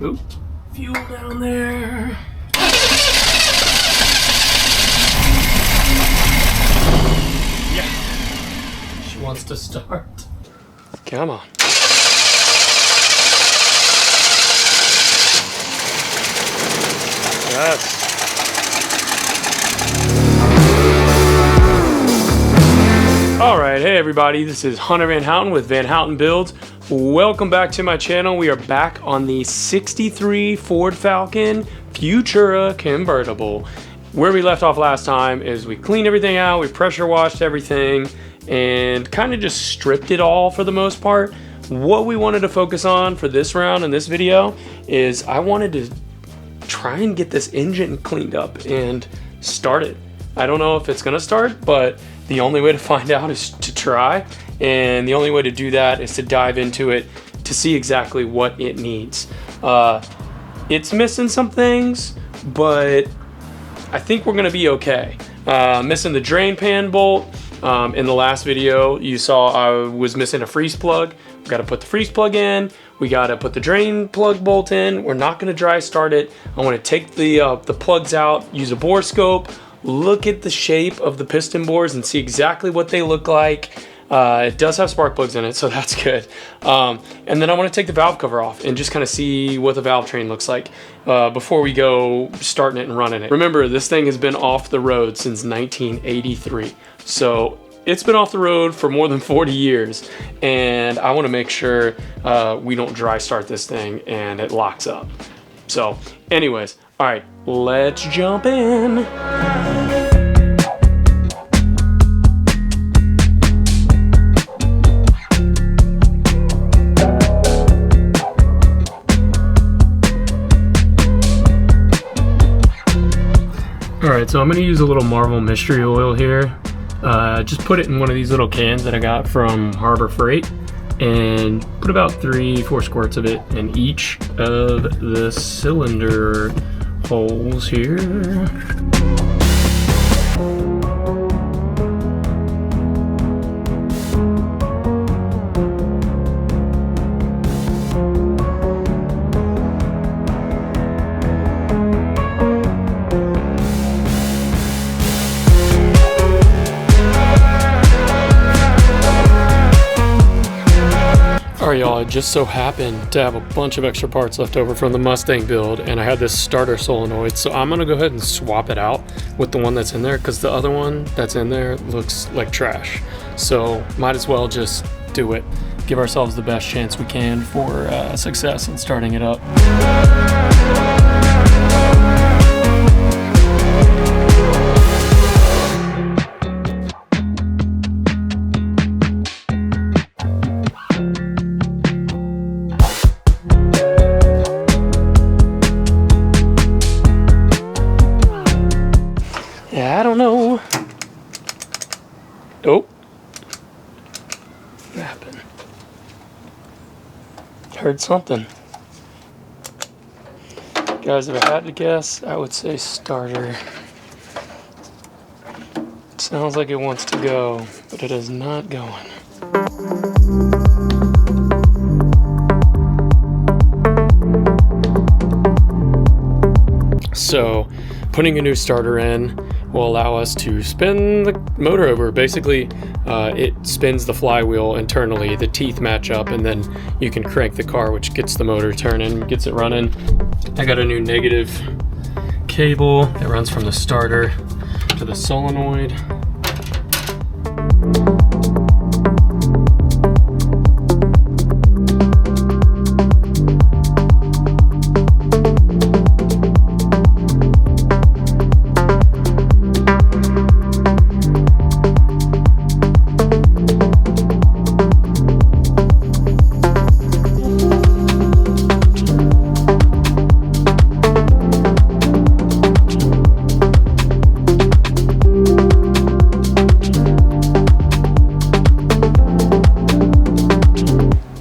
Oop. Fuel down there. Yeah. She wants to start. Come on. Yes. Alright, hey everybody, this is Hunter Van Houten with Van Houten Builds. Welcome back to my channel. We are back on the 63 Ford Falcon Futura convertible. Where we left off last time is we cleaned everything out, we pressure washed everything, and kind of just stripped it all for the most part. What we wanted to focus on for this round in this video is I wanted to try and get this engine cleaned up and start it. I don't know if it's gonna start, but the only way to find out is to try, and the only way to do that is to dive into it to see exactly what it needs. It's missing some things, but I think we're gonna be okay. Missing the drain pan bolt. In the last video you saw I was missing a freeze plug. We gotta put the freeze plug in, we gotta put the drain plug bolt in. We're not gonna dry start it. I wanna take the plugs out, use a bore scope, look at the shape of the piston bores and see exactly what they look like. It does have spark plugs in it, so that's good. And then I want to take the valve cover off and just kind of see what the valve train looks like before we go starting it and running it. Remember, this thing has been off the road since 1983. So it's been off the road for more than 40 years. And I want to make sure we don't dry start this thing and it locks up. So anyways, all right, let's jump in. Alright, so I'm going to use a little Marvel mystery oil here. Just put it in one of these little cans that I got from Harbor Freight and put about 3-4 squirts of it in each of the cylinder holes here. Alright y'all, I just so happened to have a bunch of extra parts left over from the Mustang build, and I had this starter solenoid, so I'm gonna go ahead and swap it out with the one that's in there because the other one that's in there looks like trash. So might as well just do it. Give ourselves the best chance we can for success in starting it up. I don't know. Oh. What happened? Heard something. Guys, if I had to guess, I would say starter. It sounds like it wants to go, but it is not going. So, putting a new starter in will allow us to spin the motor over. Basically, it spins the flywheel internally, the teeth match up, and then you can crank the car, which gets the motor turning, gets it running. I got a new negative cable that runs from the starter to the solenoid.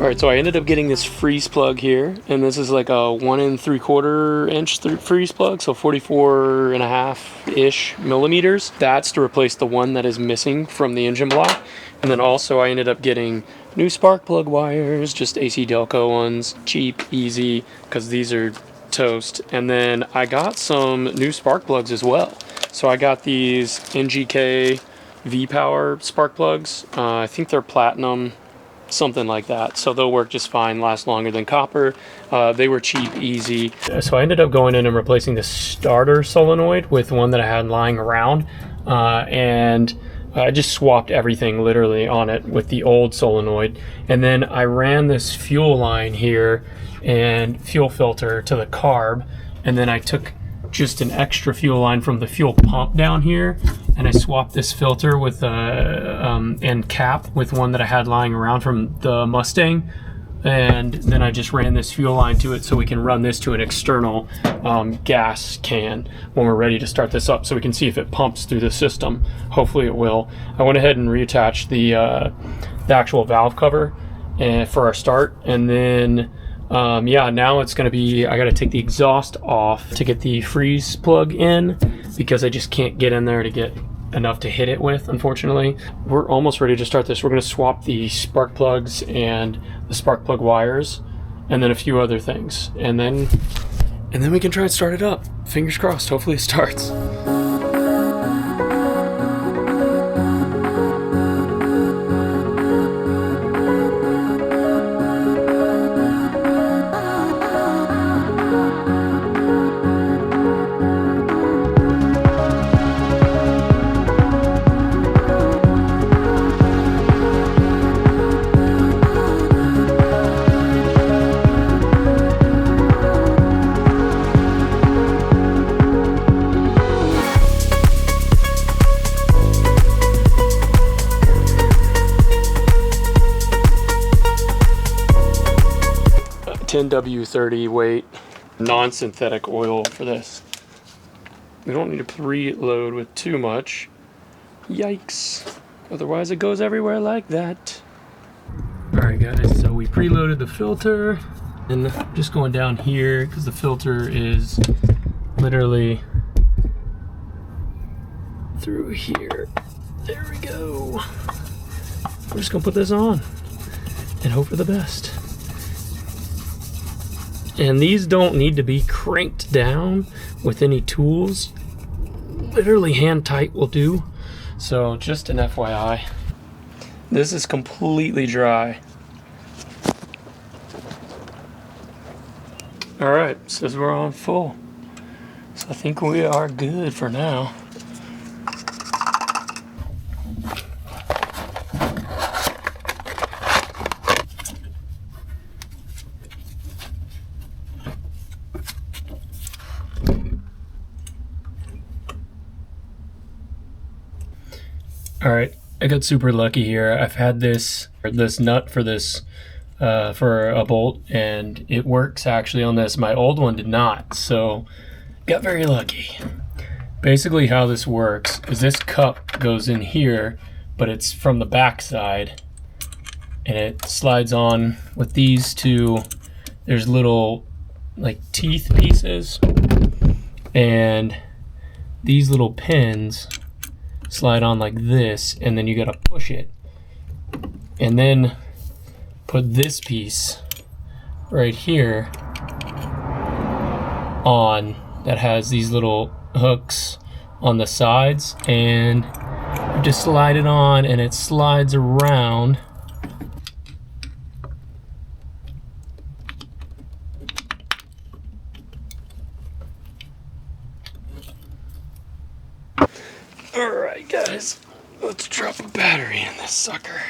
Alright, so I ended up getting this freeze plug here, and this is like a 1 3/4 inch freeze plug, so 44.5-ish millimeters. That's to replace the one that is missing from the engine block. And then also I ended up getting new spark plug wires, just AC Delco ones, cheap, easy, because these are toast. And then I got some new spark plugs as well. So I got these NGK V-Power spark plugs. I think they're platinum, something like that, so they'll work just fine, last longer than copper. They were cheap, easy. So I ended up going in and replacing the starter solenoid with one that I had lying around, and I just swapped everything literally on it with the old solenoid. And then I ran this fuel line here and fuel filter to the carb, and then I took just an extra fuel line from the fuel pump down here, and I swapped this filter with and cap with one that I had lying around from the Mustang, and then I just ran this fuel line to it so we can run this to an external gas can when we're ready to start this up, so we can see if it pumps through the system. Hopefully it will. I went ahead and reattached the actual valve cover for our start, and then yeah, now it's gonna be, I gotta take the exhaust off to get the freeze plug in, because I just can't get in there to get enough to hit it with, unfortunately. We're almost ready to start this. We're gonna swap the spark plugs and the spark plug wires, and then a few other things, and then we can try and start it up. Fingers crossed, hopefully it starts. 10W30 weight non-synthetic oil for this. We don't need to preload with too much. Yikes. Otherwise it goes everywhere like that. Alright guys, so we preloaded the filter, and I'm just going down here because the filter is literally through here. There we go. We're just gonna put this on and hope for the best. And these don't need to be cranked down with any tools. Literally hand tight will do. So just an FYI. This is completely dry. All right, says we're on full. So I think we are good for now. All right, I got super lucky here. I've had this nut for this for a bolt, and it works actually on this. My old one did not, so got very lucky. Basically how this works is this cup goes in here, but it's from the back side, and it slides on with these two. There's little like teeth pieces, and these little pins slide on like this, and then you gotta push it and then put this piece right here on that has these little hooks on the sides, and you just slide it on and it slides around. Alright guys, let's drop a battery in this sucker.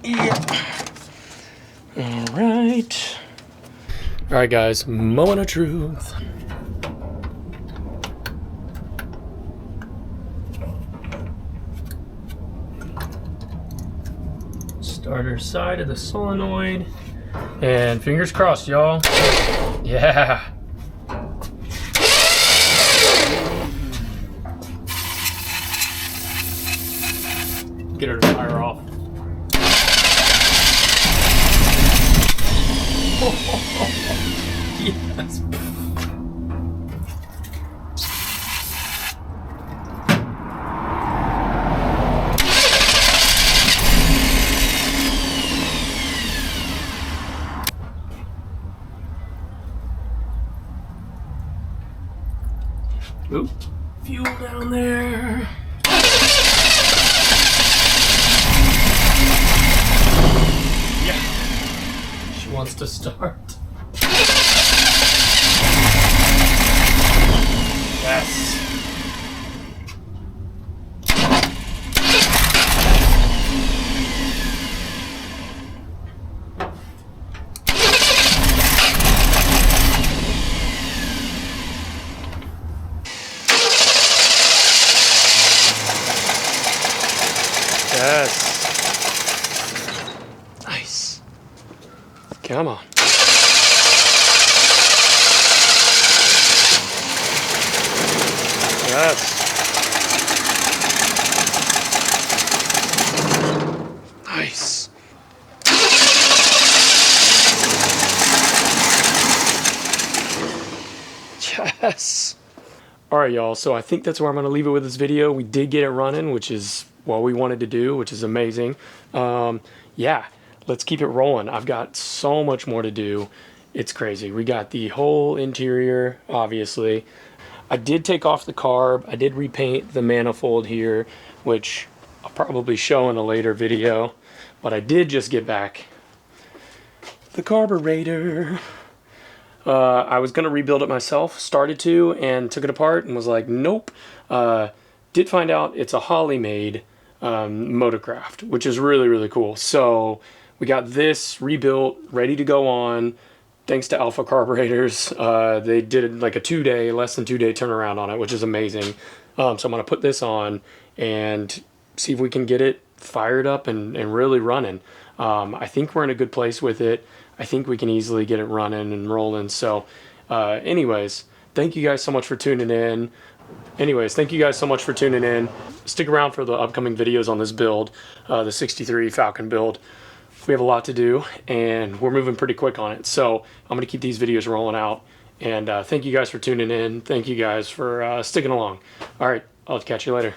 Yep. Alright. Alright guys, moment of truth. Starter side of the solenoid. And fingers crossed, y'all. Yeah. Get her to fire off. Yes. Oop. Fuel down there. Yeah. She wants to start. Yes. Yes. Nice. Come on. Yes. Nice. Yes. All right, y'all. So I think that's where I'm going to leave it with this video. We did get it running, which is what we wanted to do, which is amazing. Yeah, let's keep it rolling. I've got so much more to do. It's crazy. We got the whole interior, obviously. I did take off the carb. I did repaint the manifold here, which I'll probably show in a later video. But I did just get back the carburetor. I was going to rebuild it myself, started to, and took it apart and was like, nope. Did find out it's a Holly made motorcraft, which is really, really cool. So we got this rebuilt, ready to go on, thanks to Alpha Carburetors. They did like a less than 2 day turnaround on it, which is amazing. So I'm going to put this on and see if we can get it fired up and really running. I think we're in a good place with it. I think we can easily get it running and rolling. So anyways, thank you guys so much for tuning in. Stick around for the upcoming videos on this build, the 63 Falcon build. We have a lot to do and we're moving pretty quick on it. So I'm going to keep these videos rolling out. And thank you guys for tuning in. Thank you guys for sticking along. All right, I'll catch you later.